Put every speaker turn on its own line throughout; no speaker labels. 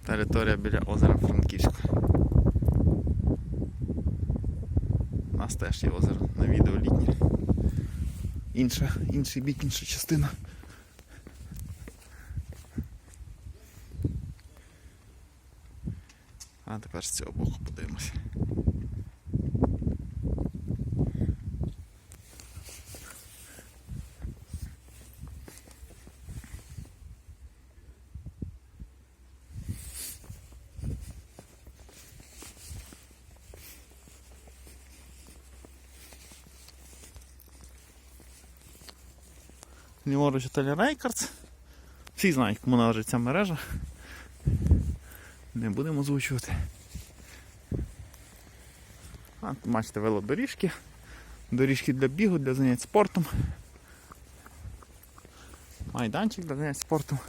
Територія біля озера Франківська. У нас теж є озеро на відео літнє. Інший бік, інша частина. А тепер з цього боку подивимося. Ліворуч готель Рейкардс. Всі знають, кому належить ця мережа. Не будемо озвучувати. А, бачите, велодоріжки. Доріжки для бігу, для занять спортом. Майданчик для занять спортом.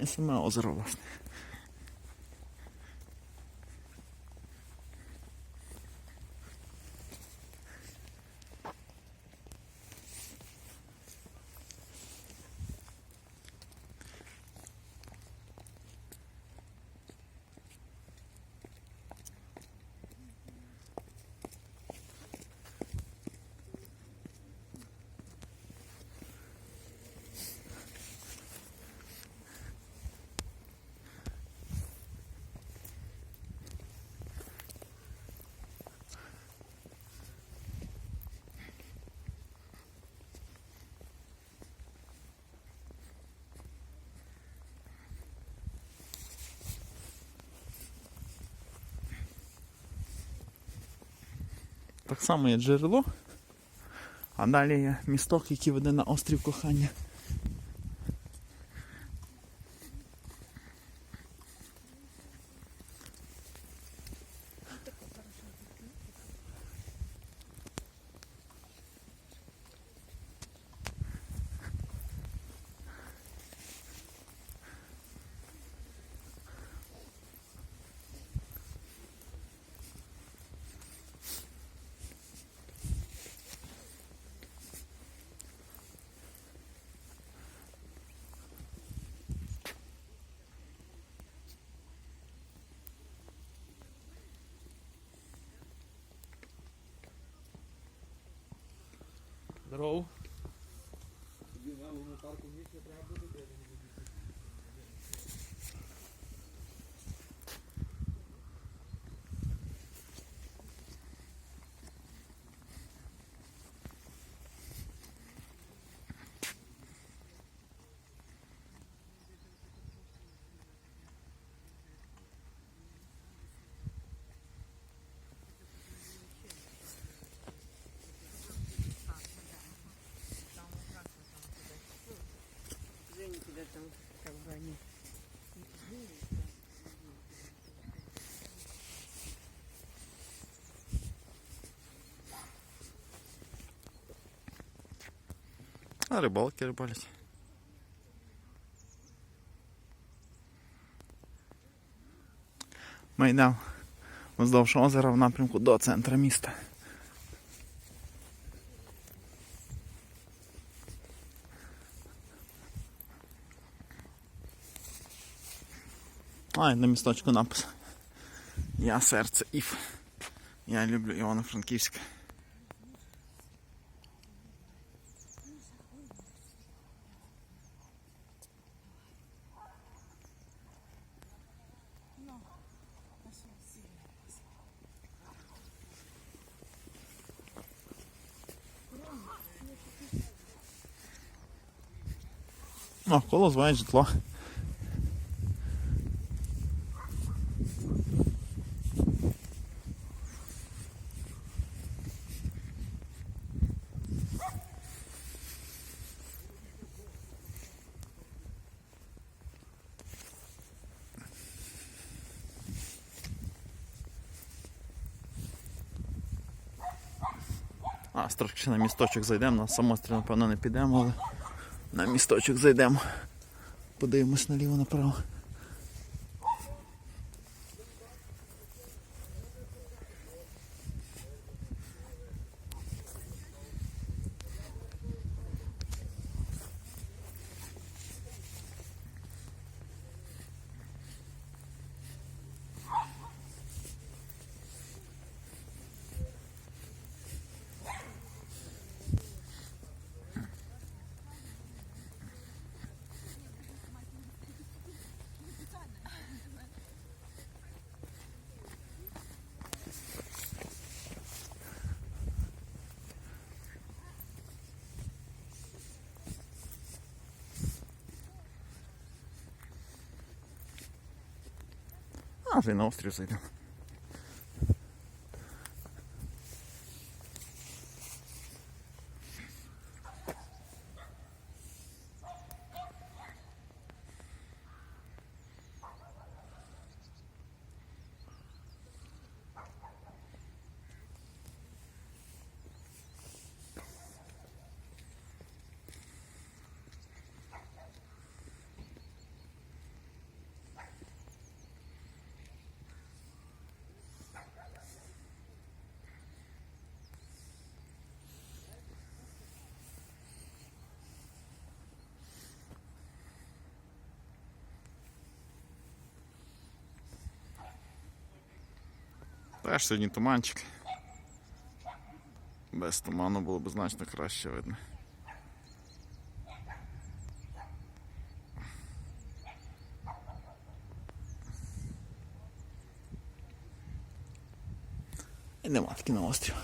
І саме озеро, власне. Так само є джерело, а далі є місток, який веде на острів Кохання.
Здорово.
Там, как бы они.
А рибалки рибалять. Ми йдемо вздовж озера в напрямку до центру міста. А, і на місточку напис. Я серце Ів. Я люблю Івано-Франківськ. Навколо зває житло. Трошки ще на місточок зайдемо, на самостріл, напевно, не підемо, але на місточок зайдемо. Подивимось наліво-направо. А вже й на острів зайдемо. Теж сьогодні туманчик. Без туману було б значно краще видно. І нема таки на острів.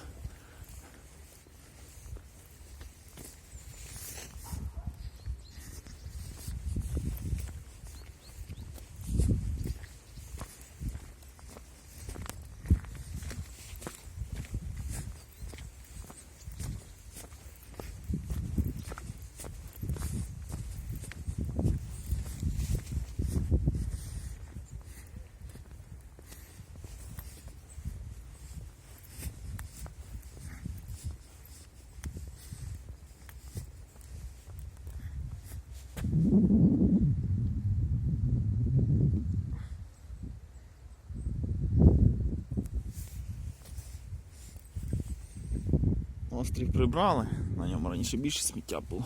Острів прибрали, на ньому раніше більше сміття було.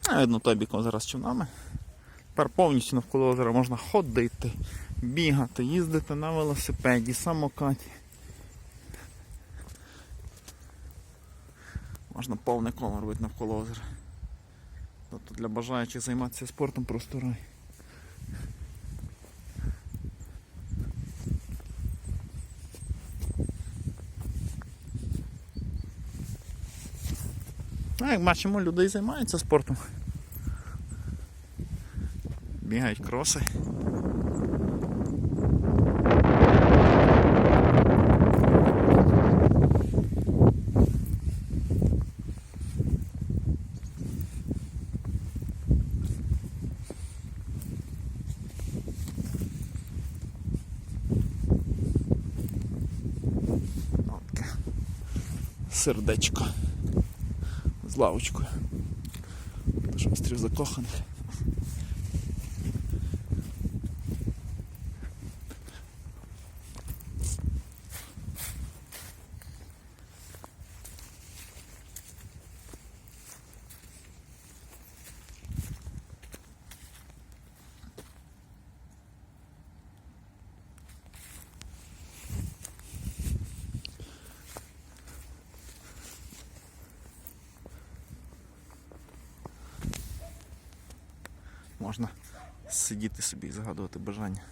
А видно той біком зараз човнами. Тепер повністю навколо озера можна ходити, бігати, їздити на велосипеді, самокаті. Можна повне коло робити навколо озера. Тобто для бажаючих займатися спортом просто рай. А як бачимо, люди займаються спортом. Бігають кроси. Таке сердечко з лавочкою. Тож острів закоханих. Можна сидіти собі і загадувати бажання.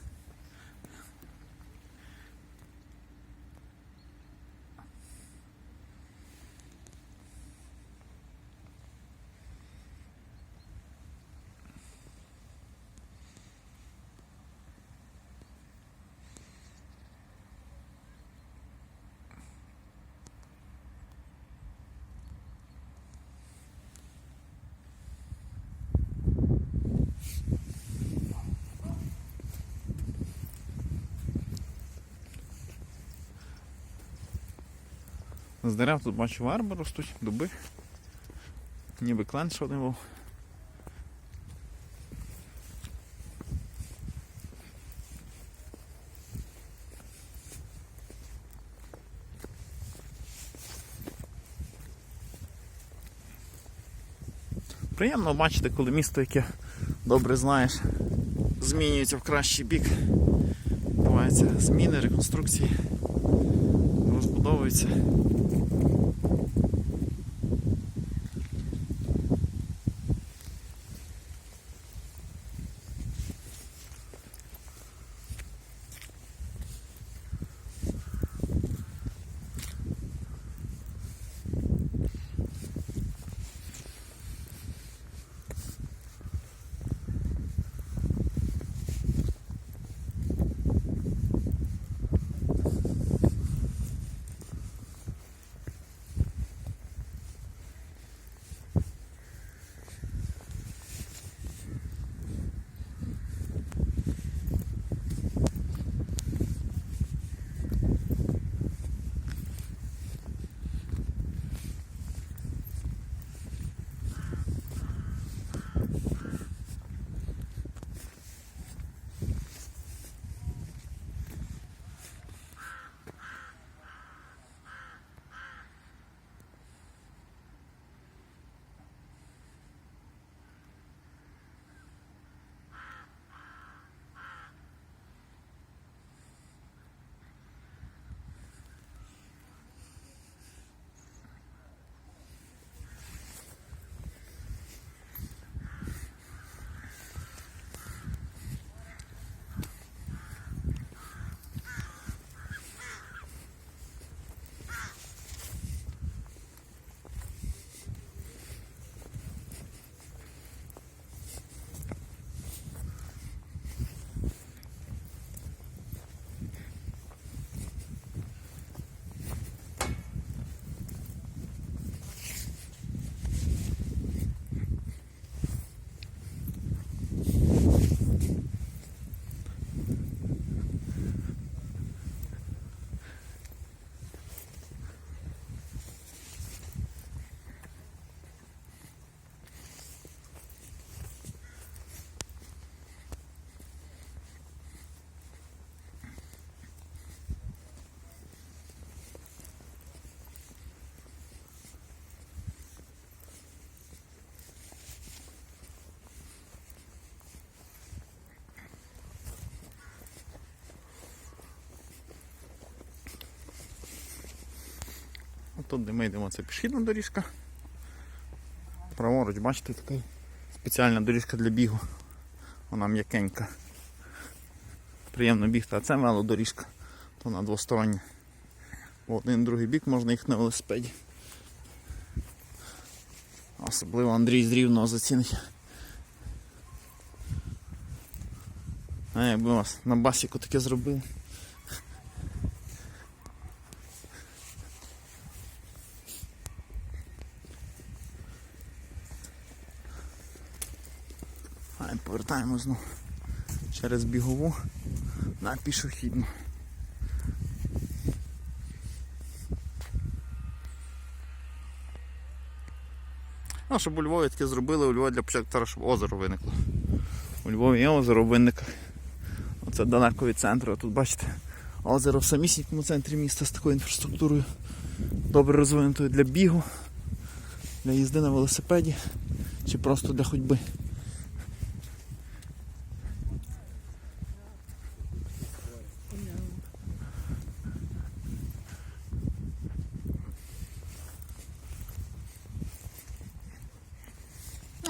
З дерев тут бачу верби ростуть, дуби. Ніби клен що один був. Приємно бачити, коли місто, яке добре знаєш, змінюється в кращий бік. Буваються зміни, реконструкції, розбудовуються. тут, де ми йдемо, це пішохідна доріжка. Праворуч, бачите, така спеціальна доріжка для бігу. Вона м'якенька. Приємно бігти, а це велодоріжка. То вона двостороння. В один другий бік можна їхати на велосипеді. Особливо Андрій з Рівного зацінить. А якби у вас на басіку таке зробили. А повертаємо знову через бігову на пішохідну. Ну, щоб у Львові таке зробили, у Львові для початку треба, щоб озеро виникло. У Львові є озеро в Винниках. Оце далеко від центру. Тут бачите, озеро в самісінькому центрі міста з такою інфраструктурою. Добре розвинутою для бігу, для їзди на велосипеді чи просто для ходьби.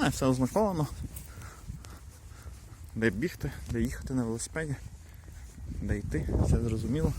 Все ознаковано. Де бігти, де їхати на велосипеді, де йти, все зрозуміло.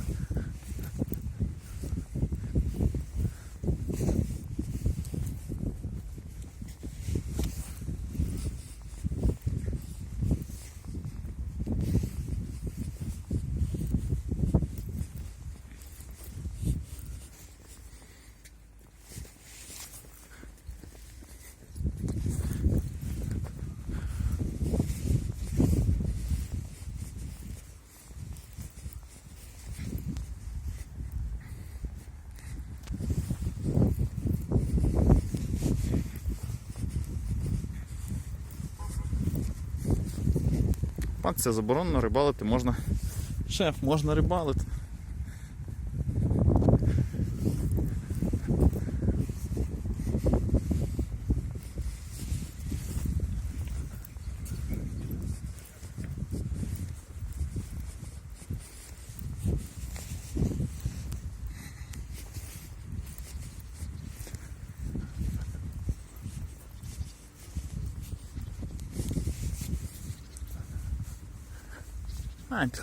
Це заборонено, рибалити можна. Шеф, можна рибалити.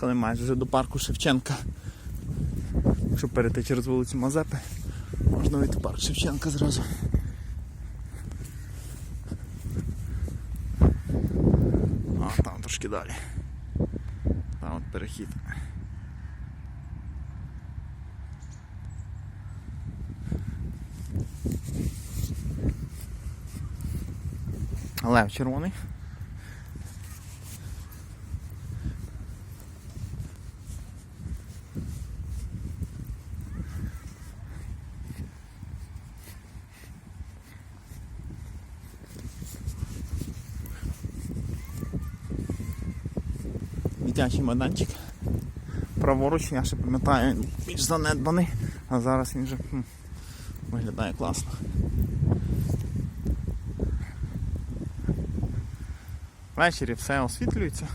Підходимо майже вже до парку Шевченка. Якщо перейти через вулицю Мазепи, можна вийти в парк Шевченка зразу. А, там трошки далі. Там от перехід. Лев червоний. Дитячий майданчик. Праворуч, я ще пам'ятаю, він більш занедбаний, а зараз він вже виглядає класно. Ввечері все освітлюється.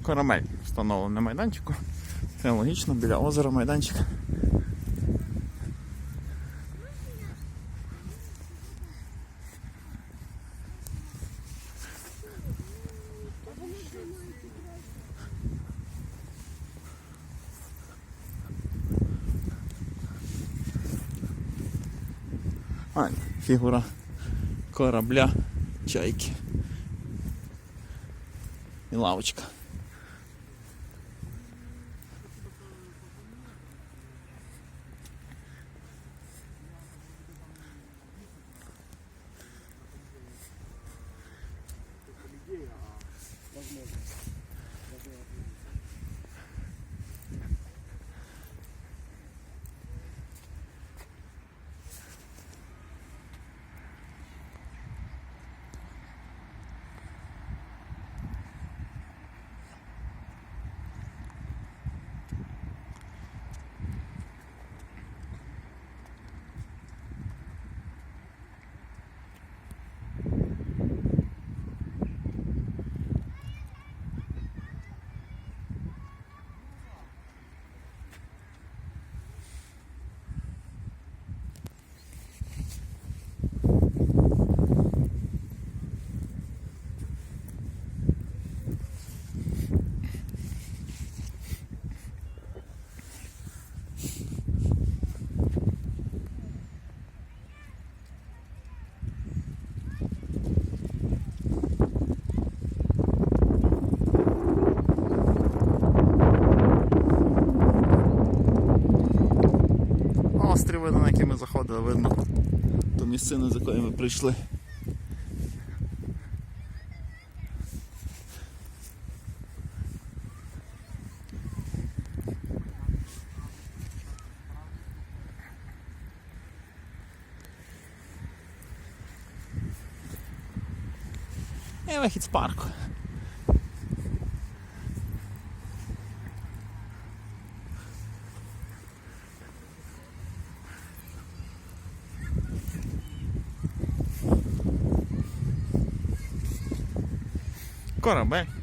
Корабель встановлений на майданчику. Це логічно, біля озера майданчик. Фігура корабля, чайки і лавочка. видно, на яке ми заходили, видно ту місцину, з якої ми прийшли. І вихід з парку. Корабель.